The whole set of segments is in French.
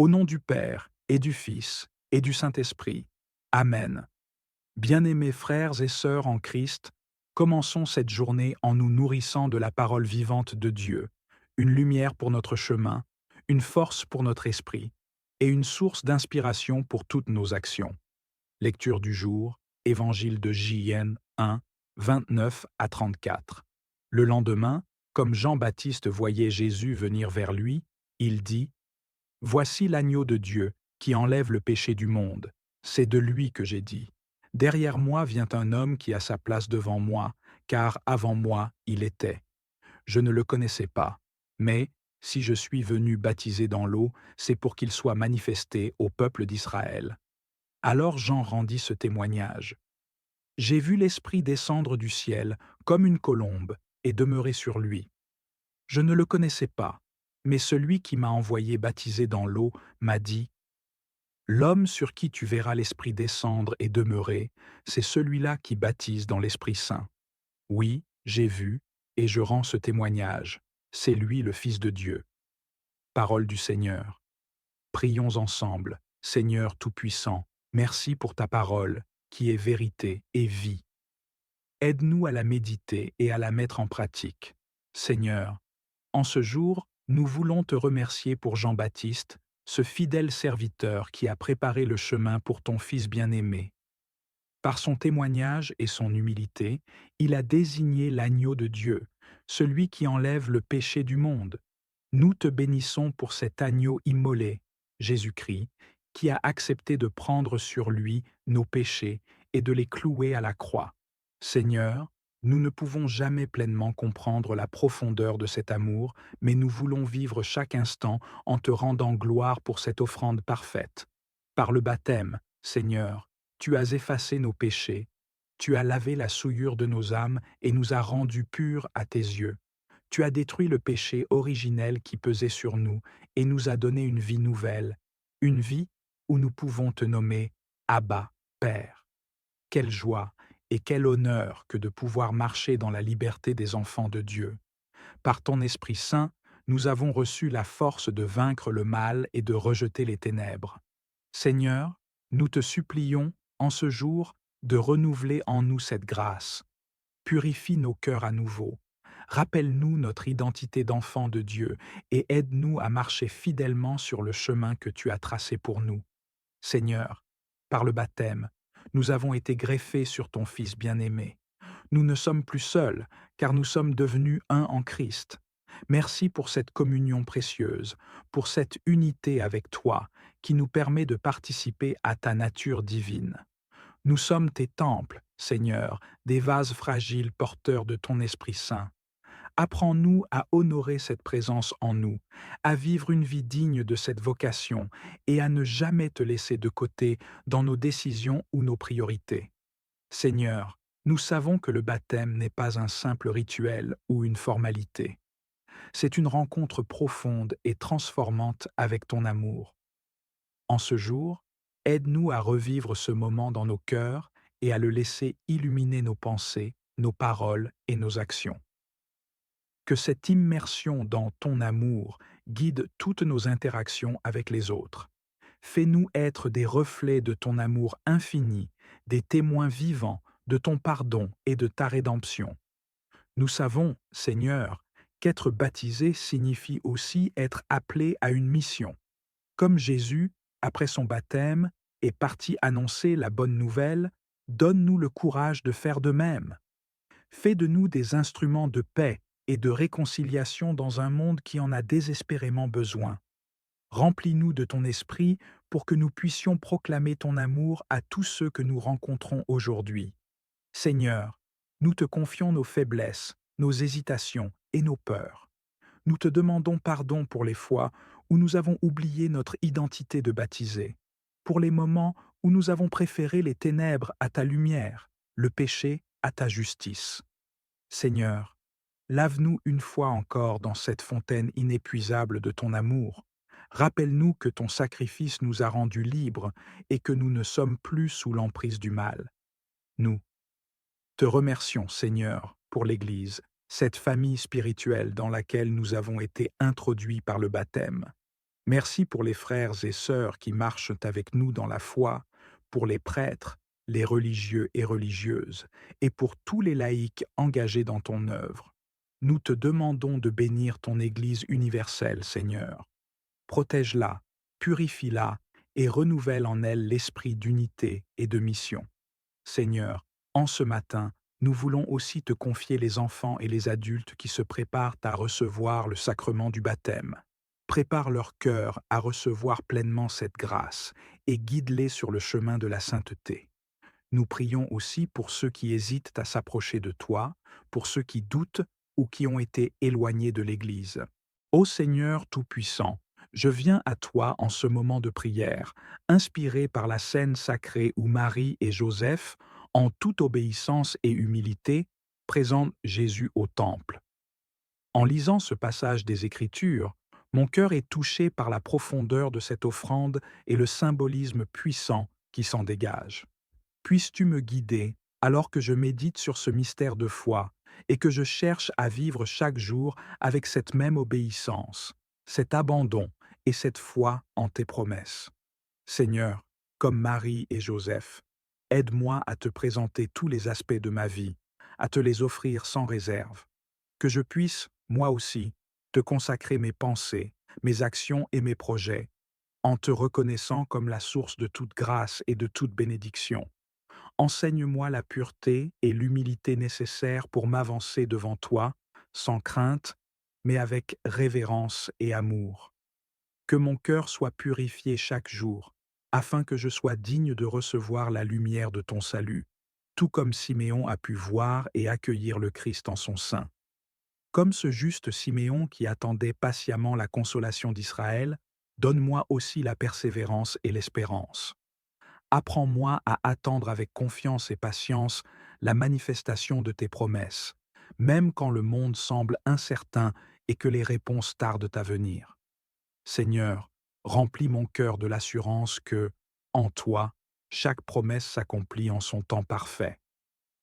Au nom du Père, et du Fils, et du Saint-Esprit. Amen. Bien-aimés frères et sœurs en Christ, commençons cette journée en nous nourrissant de la parole vivante de Dieu, une lumière pour notre chemin, une force pour notre esprit, et une source d'inspiration pour toutes nos actions. Lecture du jour, Évangile de J.N. 1, 29 à 34. Le lendemain, comme Jean-Baptiste voyait Jésus venir vers lui, il dit: Voici l'agneau de Dieu qui enlève le péché du monde. C'est de lui que j'ai dit. Derrière moi vient un homme qui a sa place devant moi, car avant moi il était. Je ne le connaissais pas. Mais, si je suis venu baptiser dans l'eau, c'est pour qu'il soit manifesté au peuple d'Israël. Alors Jean rendit ce témoignage. J'ai vu l'Esprit descendre du ciel comme une colombe et demeurer sur lui. Je ne le connaissais pas, mais celui qui m'a envoyé baptiser dans l'eau m'a dit: L'homme sur qui tu verras l'Esprit descendre et demeurer, c'est celui-là qui baptise dans l'Esprit Saint. Oui, j'ai vu, et je rends ce témoignage. C'est lui le Fils de Dieu. Parole du Seigneur. Prions ensemble. Seigneur Tout-Puissant, merci pour ta parole, qui est vérité et vie. Aide-nous à la méditer et à la mettre en pratique. Seigneur, en ce jour, nous voulons te remercier pour Jean-Baptiste, ce fidèle serviteur qui a préparé le chemin pour ton Fils bien-aimé. Par son témoignage et son humilité, il a désigné l'agneau de Dieu, celui qui enlève le péché du monde. Nous te bénissons pour cet agneau immolé, Jésus-Christ, qui a accepté de prendre sur lui nos péchés et de les clouer à la croix. Seigneur, nous ne pouvons jamais pleinement comprendre la profondeur de cet amour, mais nous voulons vivre chaque instant en te rendant gloire pour cette offrande parfaite. Par le baptême, Seigneur, tu as effacé nos péchés, tu as lavé la souillure de nos âmes et nous as rendus purs à tes yeux. Tu as détruit le péché originel qui pesait sur nous et nous as donné une vie nouvelle, une vie où nous pouvons te nommer Abba, Père. Quelle joie et quel honneur que de pouvoir marcher dans la liberté des enfants de Dieu. Par ton Esprit Saint, nous avons reçu la force de vaincre le mal et de rejeter les ténèbres. Seigneur, nous te supplions, en ce jour, de renouveler en nous cette grâce. Purifie nos cœurs à nouveau. Rappelle-nous notre identité d'enfant de Dieu et aide-nous à marcher fidèlement sur le chemin que tu as tracé pour nous. Seigneur, par le baptême, nous avons été greffés sur ton Fils bien-aimé. Nous ne sommes plus seuls, car nous sommes devenus un en Christ. Merci pour cette communion précieuse, pour cette unité avec toi qui nous permet de participer à ta nature divine. Nous sommes tes temples, Seigneur, des vases fragiles porteurs de ton Esprit Saint. Apprends-nous à honorer cette présence en nous, à vivre une vie digne de cette vocation et à ne jamais te laisser de côté dans nos décisions ou nos priorités. Seigneur, nous savons que le baptême n'est pas un simple rituel ou une formalité. C'est une rencontre profonde et transformante avec ton amour. En ce jour, aide-nous à revivre ce moment dans nos cœurs et à le laisser illuminer nos pensées, nos paroles et nos actions. Que cette immersion dans ton amour guide toutes nos interactions avec les autres. Fais-nous être des reflets de ton amour infini, des témoins vivants de ton pardon et de ta rédemption. Nous savons, Seigneur, qu'être baptisé signifie aussi être appelé à une mission. Comme Jésus, après son baptême, est parti annoncer la bonne nouvelle, donne-nous le courage de faire de même. Fais de nous des instruments de paix et de réconciliation dans un monde qui en a désespérément besoin. Remplis-nous de ton esprit pour que nous puissions proclamer ton amour à tous ceux que nous rencontrons aujourd'hui. Seigneur, nous te confions nos faiblesses, nos hésitations et nos peurs. Nous te demandons pardon pour les fois où nous avons oublié notre identité de baptisé, pour les moments où nous avons préféré les ténèbres à ta lumière, le péché à ta justice. Seigneur, lave-nous une fois encore dans cette fontaine inépuisable de ton amour. Rappelle-nous que ton sacrifice nous a rendus libres et que nous ne sommes plus sous l'emprise du mal. Nous te remercions, Seigneur, pour l'Église, cette famille spirituelle dans laquelle nous avons été introduits par le baptême. Merci pour les frères et sœurs qui marchent avec nous dans la foi, pour les prêtres, les religieux et religieuses, et pour tous les laïcs engagés dans ton œuvre. Nous te demandons de bénir ton Église universelle, Seigneur. Protège-la, purifie-la et renouvelle en elle l'esprit d'unité et de mission. Seigneur, en ce matin, nous voulons aussi te confier les enfants et les adultes qui se préparent à recevoir le sacrement du baptême. Prépare leur cœur à recevoir pleinement cette grâce et guide-les sur le chemin de la sainteté. Nous prions aussi pour ceux qui hésitent à s'approcher de toi, pour ceux qui doutent ou qui ont été éloignés de l'Église. Ô Seigneur Tout-Puissant, je viens à toi en ce moment de prière, inspiré par la scène sacrée où Marie et Joseph, en toute obéissance et humilité, présentent Jésus au temple. En lisant ce passage des Écritures, mon cœur est touché par la profondeur de cette offrande et le symbolisme puissant qui s'en dégage. Puisses-tu me guider alors que je médite sur ce mystère de foi et que je cherche à vivre chaque jour avec cette même obéissance, cet abandon et cette foi en tes promesses. Seigneur, comme Marie et Joseph, aide-moi à te présenter tous les aspects de ma vie, à te les offrir sans réserve. Que je puisse, moi aussi, te consacrer mes pensées, mes actions et mes projets, en te reconnaissant comme la source de toute grâce et de toute bénédiction. Enseigne-moi la pureté et l'humilité nécessaires pour m'avancer devant toi, sans crainte, mais avec révérence et amour. Que mon cœur soit purifié chaque jour, afin que je sois digne de recevoir la lumière de ton salut, tout comme Siméon a pu voir et accueillir le Christ en son sein. Comme ce juste Siméon qui attendait patiemment la consolation d'Israël, donne-moi aussi la persévérance et l'espérance. Apprends-moi à attendre avec confiance et patience la manifestation de tes promesses, même quand le monde semble incertain et que les réponses tardent à venir. Seigneur, remplis mon cœur de l'assurance que, en toi, chaque promesse s'accomplit en son temps parfait.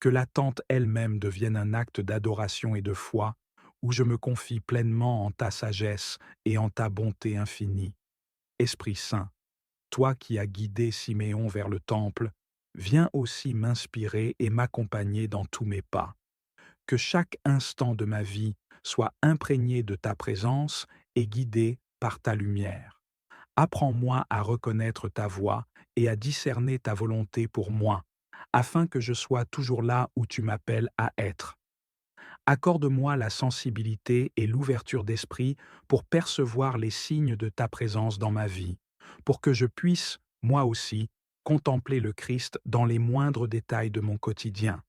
Que l'attente elle-même devienne un acte d'adoration et de foi, où je me confie pleinement en ta sagesse et en ta bonté infinie. Esprit Saint, toi qui as guidé Siméon vers le temple, viens aussi m'inspirer et m'accompagner dans tous mes pas. Que chaque instant de ma vie soit imprégné de ta présence et guidé par ta lumière. Apprends-moi à reconnaître ta voix et à discerner ta volonté pour moi, afin que je sois toujours là où tu m'appelles à être. Accorde-moi la sensibilité et l'ouverture d'esprit pour percevoir les signes de ta présence dans ma vie, pour que je puisse, moi aussi, contempler le Christ dans les moindres détails de mon quotidien.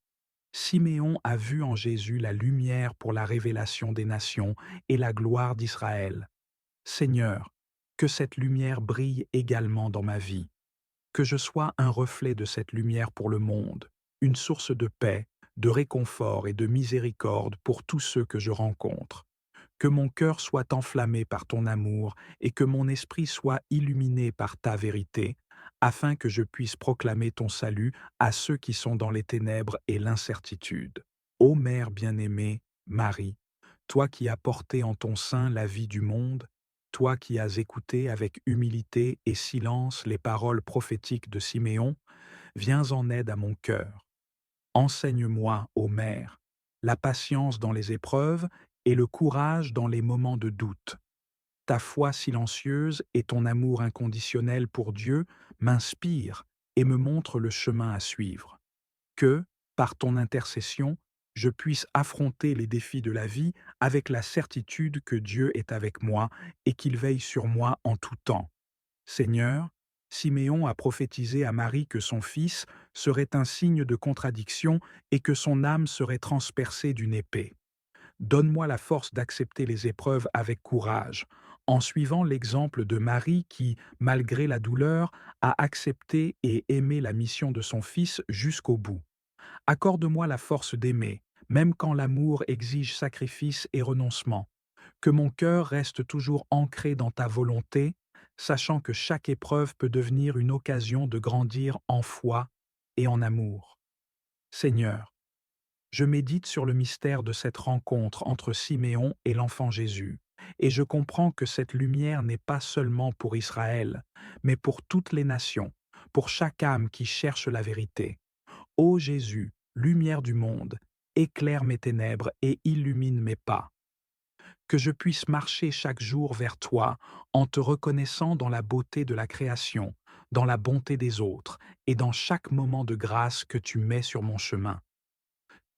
Siméon a vu en Jésus la lumière pour la révélation des nations et la gloire d'Israël. Seigneur, que cette lumière brille également dans ma vie, que je sois un reflet de cette lumière pour le monde, une source de paix, de réconfort et de miséricorde pour tous ceux que je rencontre. Que mon cœur soit enflammé par ton amour et que mon esprit soit illuminé par ta vérité, afin que je puisse proclamer ton salut à ceux qui sont dans les ténèbres et l'incertitude. Ô Mère bien-aimée, Marie, toi qui as porté en ton sein la vie du monde, toi qui as écouté avec humilité et silence les paroles prophétiques de Siméon, viens en aide à mon cœur. Enseigne-moi, ô Mère, la patience dans les épreuves et le courage dans les moments de doute. Ta foi silencieuse et ton amour inconditionnel pour Dieu m'inspirent et me montrent le chemin à suivre. Que, par ton intercession, je puisse affronter les défis de la vie avec la certitude que Dieu est avec moi et qu'il veille sur moi en tout temps. Seigneur, Siméon a prophétisé à Marie que son fils serait un signe de contradiction et que son âme serait transpercée d'une épée. Donne-moi la force d'accepter les épreuves avec courage, en suivant l'exemple de Marie qui, malgré la douleur, a accepté et aimé la mission de son fils jusqu'au bout. Accorde-moi la force d'aimer, même quand l'amour exige sacrifice et renoncement. Que mon cœur reste toujours ancré dans ta volonté, sachant que chaque épreuve peut devenir une occasion de grandir en foi et en amour. Seigneur, je médite sur le mystère de cette rencontre entre Siméon et l'enfant Jésus, et je comprends que cette lumière n'est pas seulement pour Israël, mais pour toutes les nations, pour chaque âme qui cherche la vérité. Ô Jésus, lumière du monde, éclaire mes ténèbres et illumine mes pas. Que je puisse marcher chaque jour vers toi en te reconnaissant dans la beauté de la création, dans la bonté des autres et dans chaque moment de grâce que tu mets sur mon chemin.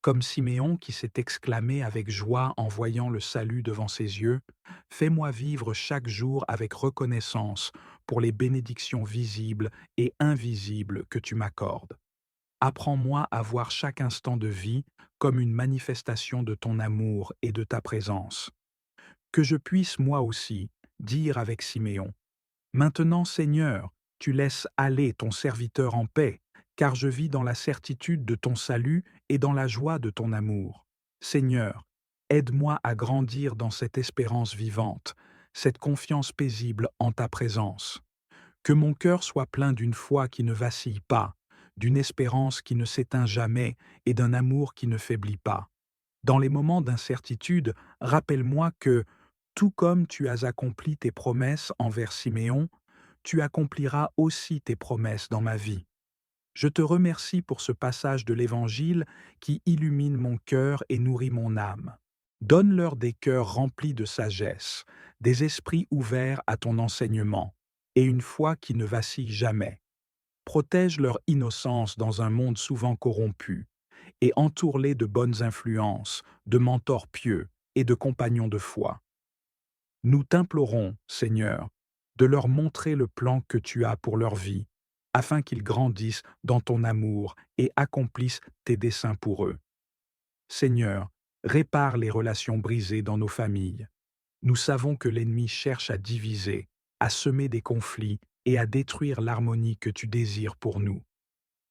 Comme Siméon qui s'est exclamé avec joie en voyant le salut devant ses yeux, fais-moi vivre chaque jour avec reconnaissance pour les bénédictions visibles et invisibles que tu m'accordes. Apprends-moi à voir chaque instant de vie comme une manifestation de ton amour et de ta présence. Que je puisse moi aussi dire avec Siméon, maintenant Seigneur, tu laisses aller ton serviteur en paix, car je vis dans la certitude de ton salut et dans la joie de ton amour. Seigneur, aide-moi à grandir dans cette espérance vivante, cette confiance paisible en ta présence. Que mon cœur soit plein d'une foi qui ne vacille pas, d'une espérance qui ne s'éteint jamais et d'un amour qui ne faiblit pas. Dans les moments d'incertitude, rappelle-moi que, tout comme tu as accompli tes promesses envers Siméon, tu accompliras aussi tes promesses dans ma vie. Je te remercie pour ce passage de l'Évangile qui illumine mon cœur et nourrit mon âme. Donne-leur des cœurs remplis de sagesse, des esprits ouverts à ton enseignement, et une foi qui ne vacille jamais. Protège leur innocence dans un monde souvent corrompu, et entoure-les de bonnes influences, de mentors pieux et de compagnons de foi. Nous t'implorons, Seigneur, de leur montrer le plan que tu as pour leur vie, afin qu'ils grandissent dans ton amour et accomplissent tes desseins pour eux. Seigneur, répare les relations brisées dans nos familles. Nous savons que l'ennemi cherche à diviser, à semer des conflits et à détruire l'harmonie que tu désires pour nous.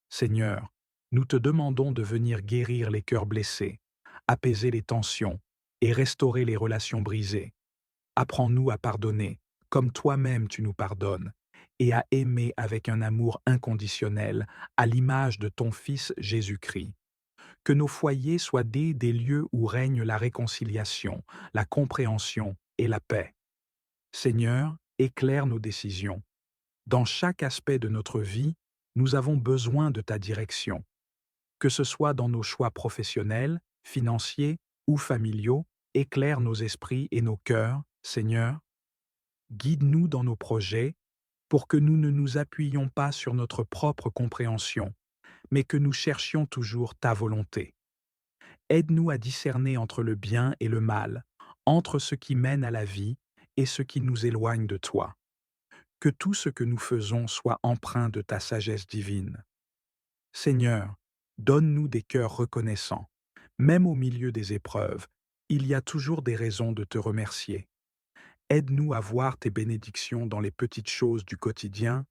Seigneur, nous te demandons de venir guérir les cœurs blessés, apaiser les tensions et restaurer les relations brisées. Apprends-nous à pardonner, comme toi-même tu nous pardonnes, et à aimer avec un amour inconditionnel, à l'image de ton Fils Jésus-Christ. Que nos foyers soient des lieux où règne la réconciliation, la compréhension et la paix. Seigneur, éclaire nos décisions. Dans chaque aspect de notre vie, nous avons besoin de ta direction. Que ce soit dans nos choix professionnels, financiers ou familiaux, éclaire nos esprits et nos cœurs, Seigneur. Guide-nous dans nos projets pour que nous ne nous appuyions pas sur notre propre compréhension, mais que nous cherchions toujours ta volonté. Aide-nous à discerner entre le bien et le mal, entre ce qui mène à la vie et ce qui nous éloigne de toi. Que tout ce que nous faisons soit empreint de ta sagesse divine. Seigneur, donne-nous des cœurs reconnaissants. Même au milieu des épreuves, il y a toujours des raisons de te remercier. Aide-nous à voir tes bénédictions dans les petites choses du quotidien,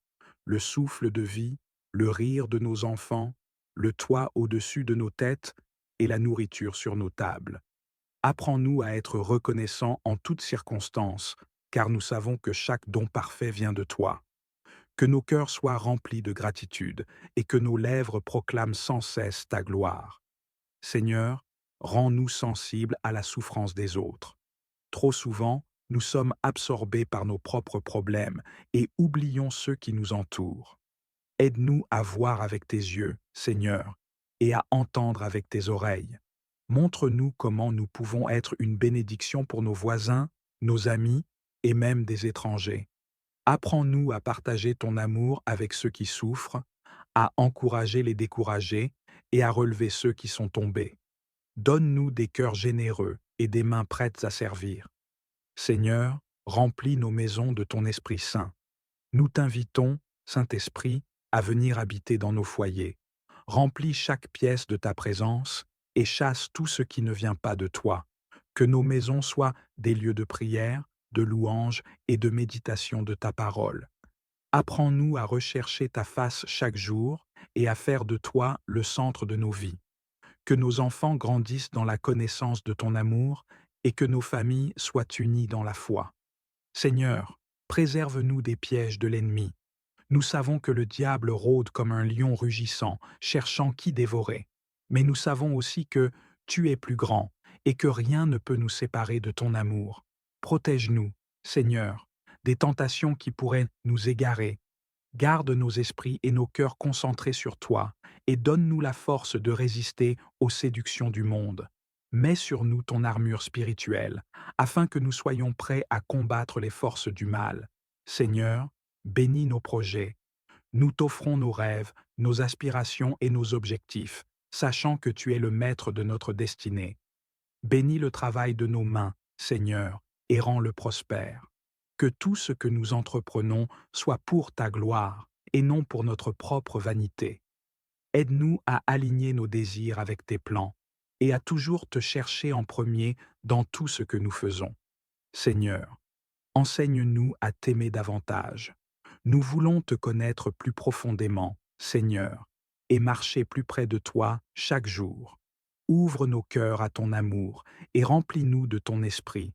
le souffle de vie, le rire de nos enfants, le toit au-dessus de nos têtes et la nourriture sur nos tables. Apprends-nous à être reconnaissants en toutes circonstances, car nous savons que chaque don parfait vient de toi. Que nos cœurs soient remplis de gratitude et que nos lèvres proclament sans cesse ta gloire. Seigneur, rends-nous sensibles à la souffrance des autres. Trop souvent, nous sommes absorbés par nos propres problèmes et oublions ceux qui nous entourent. Aide-nous à voir avec tes yeux, Seigneur, et à entendre avec tes oreilles. Montre-nous comment nous pouvons être une bénédiction pour nos voisins, nos amis et même des étrangers. Apprends-nous à partager ton amour avec ceux qui souffrent, à encourager les découragés et à relever ceux qui sont tombés. Donne-nous des cœurs généreux et des mains prêtes à servir. Seigneur, remplis nos maisons de ton Esprit Saint. Nous t'invitons, Saint-Esprit, à venir habiter dans nos foyers. Remplis chaque pièce de ta présence et chasse tout ce qui ne vient pas de toi. Que nos maisons soient des lieux de prière, de louange et de méditation de ta parole. Apprends-nous à rechercher ta face chaque jour et à faire de toi le centre de nos vies. Que nos enfants grandissent dans la connaissance de ton amour et que nos familles soient unies dans la foi. Seigneur, préserve-nous des pièges de l'ennemi. Nous savons que le diable rôde comme un lion rugissant, cherchant qui dévorer. Mais nous savons aussi que tu es plus grand et que rien ne peut nous séparer de ton amour. Protège-nous, Seigneur, des tentations qui pourraient nous égarer. Garde nos esprits et nos cœurs concentrés sur toi, et donne-nous la force de résister aux séductions du monde. Mets sur nous ton armure spirituelle, afin que nous soyons prêts à combattre les forces du mal. Seigneur, bénis nos projets. Nous t'offrons nos rêves, nos aspirations et nos objectifs, sachant que tu es le maître de notre destinée. Bénis le travail de nos mains, Seigneur, et rends-le prospère. Que tout ce que nous entreprenons soit pour ta gloire et non pour notre propre vanité. Aide-nous à aligner nos désirs avec tes plans et à toujours te chercher en premier dans tout ce que nous faisons. Seigneur, enseigne-nous à t'aimer davantage. Nous voulons te connaître plus profondément, Seigneur, et marcher plus près de toi chaque jour. Ouvre nos cœurs à ton amour et remplis-nous de ton esprit.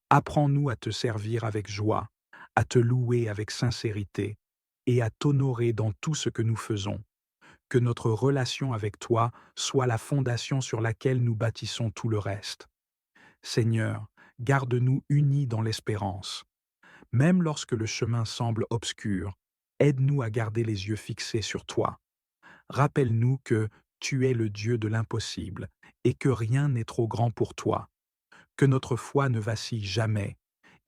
Apprends-nous à te servir avec joie, à te louer avec sincérité et à t'honorer dans tout ce que nous faisons. Que notre relation avec toi soit la fondation sur laquelle nous bâtissons tout le reste. Seigneur, garde-nous unis dans l'espérance. Même lorsque le chemin semble obscur, aide-nous à garder les yeux fixés sur toi. Rappelle-nous que tu es le Dieu de l'impossible et que rien n'est trop grand pour toi. Que notre foi ne vacille jamais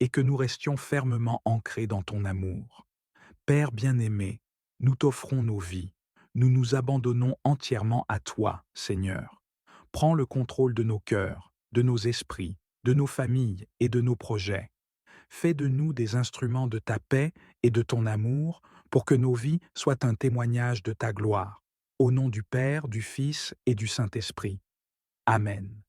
et que nous restions fermement ancrés dans ton amour. Père bien-aimé, nous t'offrons nos vies. Nous nous abandonnons entièrement à toi, Seigneur. Prends le contrôle de nos cœurs, de nos esprits, de nos familles et de nos projets. Fais de nous des instruments de ta paix et de ton amour pour que nos vies soient un témoignage de ta gloire. Au nom du Père, du Fils et du Saint-Esprit. Amen.